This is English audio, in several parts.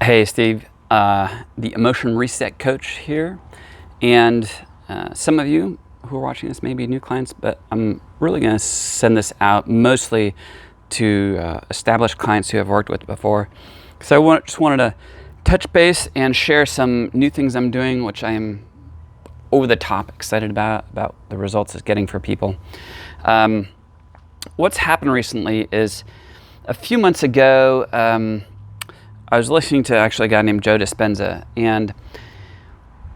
Hey, Steve, the Emotion Reset Coach here. And some of you who are watching this may be new clients, but I'm really going to send this out mostly to established clients who I've worked with before. So just wanted to touch base and share some new things I'm doing, which I am over the top excited about the results it's getting for people. What's happened recently is a few months ago, I was listening to actually a guy named Joe Dispenza, and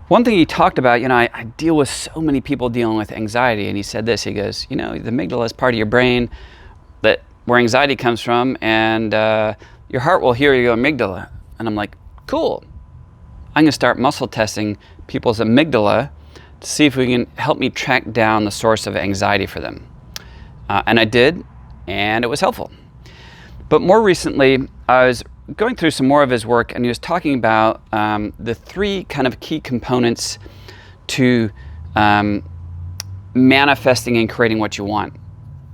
one thing he talked about, I deal with so many people dealing with anxiety, and he said this, he goes, the amygdala is part of your brain where anxiety comes from, and your heart will hear your amygdala. And I'm like, cool. I'm gonna start muscle testing people's amygdala to see if we can help me track down the source of anxiety for them. And I did, and it was helpful. But more recently, I was going through some more of his work, and he was talking about the three kind of key components to manifesting and creating what you want,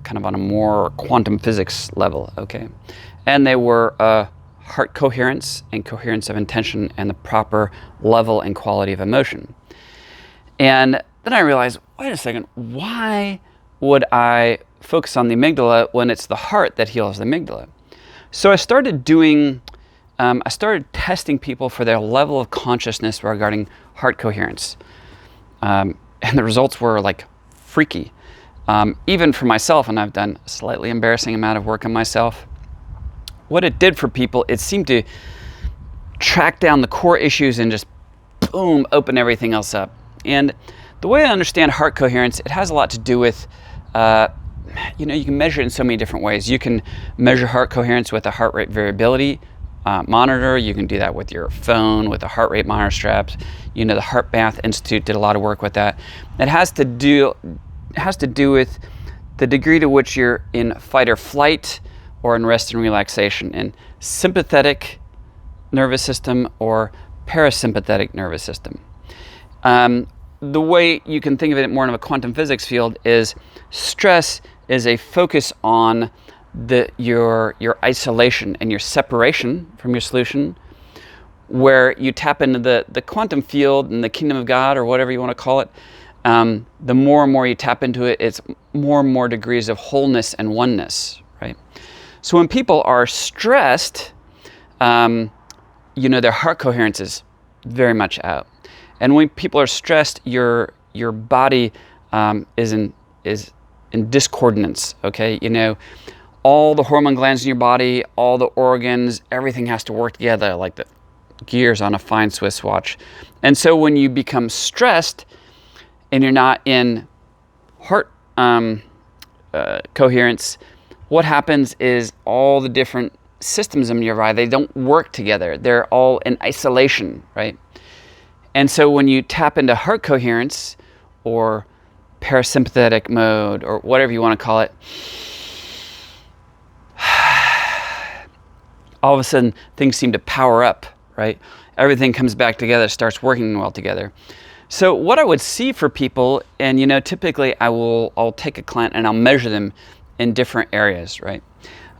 kind of on a more quantum physics level, okay? And they were heart coherence and coherence of intention and the proper level and quality of emotion. And then I realized, wait a second, why would I focus on the amygdala when it's the heart that heals the amygdala? So I started testing people for their level of consciousness regarding heart coherence. And the results were like freaky. Even for myself, and I've done a slightly embarrassing amount of work on myself, what it did for people, it seemed to track down the core issues and just boom, open everything else up. And the way I understand heart coherence, it has a lot to do with you can measure it in so many different ways. You can measure heart coherence with a heart rate variability monitor. You can do that with your phone, with a heart rate monitor straps. The HeartMath Institute did a lot of work with that. It has to do with the degree to which you're in fight or flight or in rest and relaxation, in sympathetic nervous system or parasympathetic nervous system. The way you can think of it more in a quantum physics field is stress is a focus on your isolation and your separation from your solution, where you tap into the quantum field and the kingdom of God, or whatever you want to call it. The more and more you tap into it, it's more and more degrees of wholeness and oneness, right? So when people are stressed, their heart coherence is very much out. And when people are stressed, your body is in discordance, okay? All the hormone glands in your body, all the organs, everything has to work together like the gears on a fine Swiss watch. And so when you become stressed and you're not in heart coherence, what happens is all the different systems in your body, they don't work together. They're all in isolation, right? And so when you tap into heart coherence or parasympathetic mode or whatever you want to call it, all of a sudden things seem to power up, right? Everything comes back together, starts working well together. So what I would see for people, and typically I'll take a client and I'll measure them in different areas, right?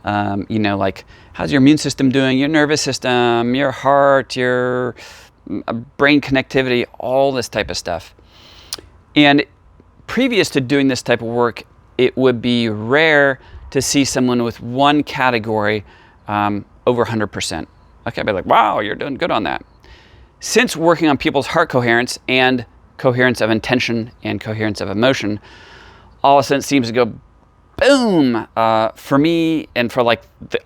Like how's your immune system doing, your nervous system, your heart, your brain connectivity, all this type of stuff. And previous to doing this type of work, it would be rare to see someone with one category over 100%. Okay, I'd be like, wow, you're doing good on that. Since working on people's heart coherence and coherence of intention and coherence of emotion, all of a sudden it seems to go boom for me and for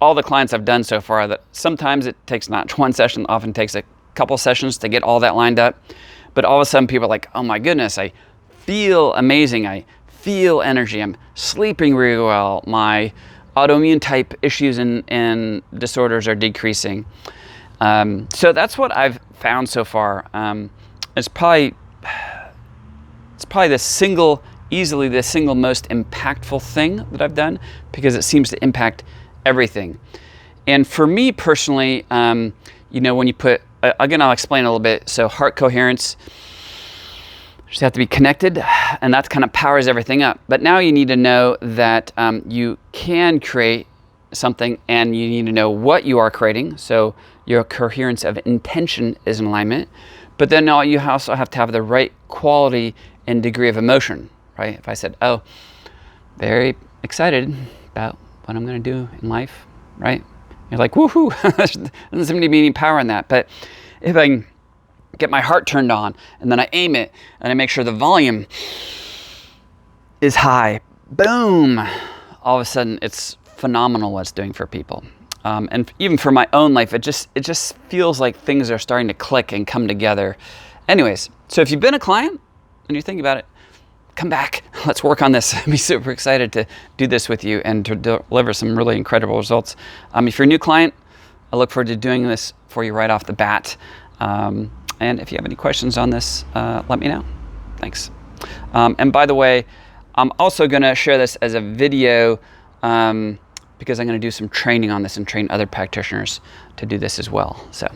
all the clients I've done so far. That sometimes it takes not one session, often takes a couple sessions to get all that lined up. But all of a sudden people are like, oh my goodness, I feel amazing. I feel energy. I'm sleeping really well. My autoimmune type issues and disorders are decreasing. So that's what I've found so far. It's probably easily the single most impactful thing that I've done, because it seems to impact everything. And for me personally, when you put, again, I'll explain a little bit. So heart coherence, just have to be connected, and that kind of powers everything up. But now you need to know that you can create something and you need to know what you are creating. So your coherence of intention is in alignment, but then you also have to have the right quality and degree of emotion, right? If I said, oh, very excited about what I'm going to do in life, right? You're like, woohoo, there doesn't seem to be any power in that. But if I can get my heart turned on and then I aim it and I make sure the volume is high, boom, all of a sudden it's phenomenal what it's doing for people. And even for my own life, it just feels like things are starting to click and come together. Anyways, so if you've been a client and you're thinking about it, come back. Let's work on this. I'd be super excited to do this with you and to deliver some really incredible results. If you're a new client, I look forward to doing this for you right off the bat. And if you have any questions on this, let me know. Thanks. And by the way, I'm also going to share this as a video because I'm going to do some training on this and train other practitioners to do this as well. So.